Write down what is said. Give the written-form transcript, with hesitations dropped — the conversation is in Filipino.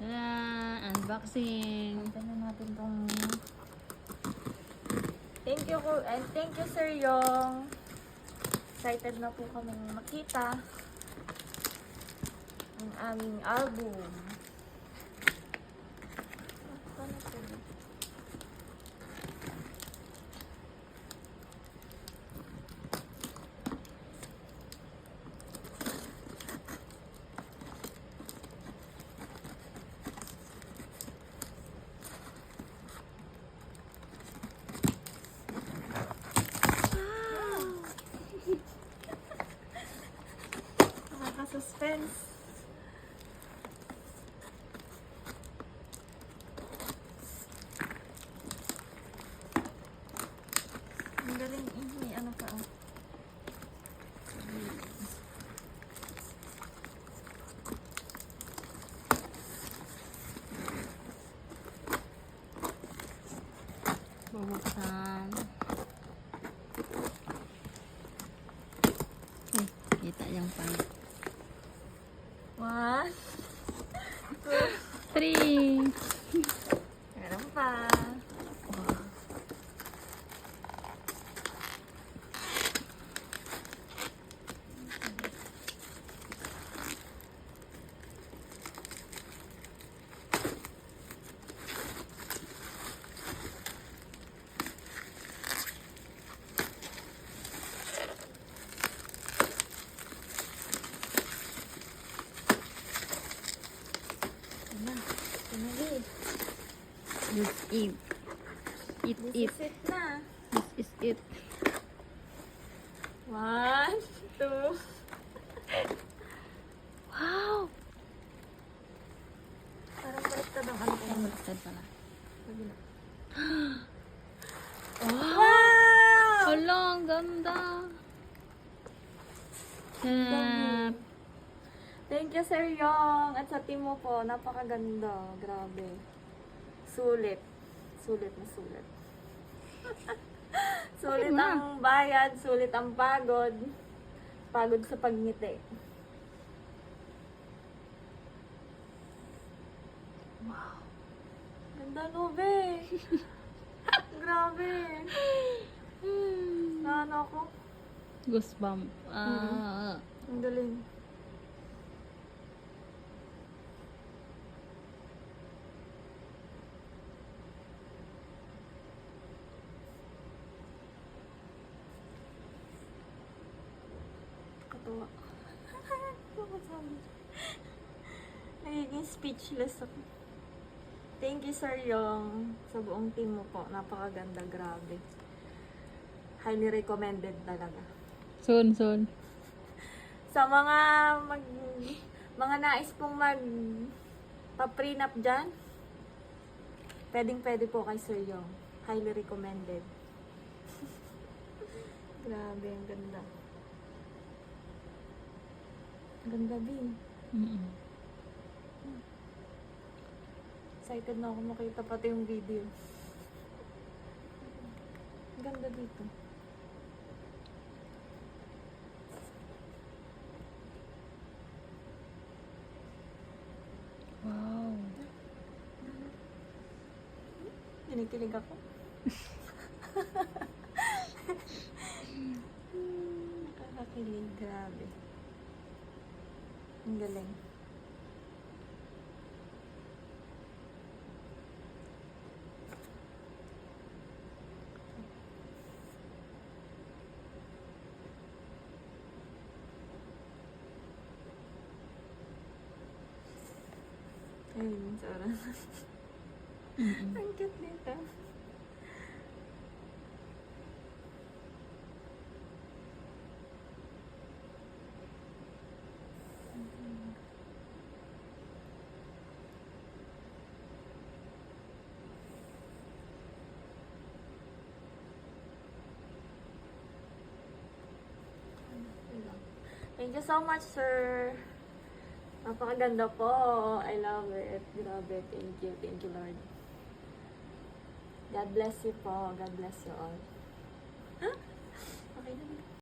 Unboxing. Tignan natin tong... Thank you po, and thank you Sir Yong. Excited na po kami makita ang aming album. Ano po? Nakaka-suspense. Ang galing, may ano pa oh. Bubuksan. Kita yung pan. 1, 3. meron pa. This is it. This is it na. This is it. 1, 2. Wow! Parang baliktad ang ano ko. Baliktad pala. Wow! Hala, ang ganda. Sarap. Thank you, Sir Yong. At sa team mo po, napakaganda. Grabe. Sulit. Sulit na sulit. Sulit ang bayad, sulit ang pagod. Pagod sa pagngiti. Wow. Ganda no, be. Grabe. Naano ako? Goosebump. Ang galing. Katuwa. Nagiging speechless ako. Thank you, Sir Yong, sa buong team mo po. Napakaganda, grabe. Highly recommended talaga. Soon. Sa mga nais pong pa-prenup dyan, pwede po kay Sir Yong. Highly recommended. Grabe, ang ganda. Ang ganda, Bin. Excited na ako makita pati yung video. Ang ganda dito. Wow. Kinikilig ako. Nakakakilig. Grabe. Ang galing. Ayun, sa oras. Ang cute nito. Thank you so much, sir. Napakaganda po. I love it. Grabe. Thank you. Thank you, Lord. God bless you po. God bless you all. Okay na.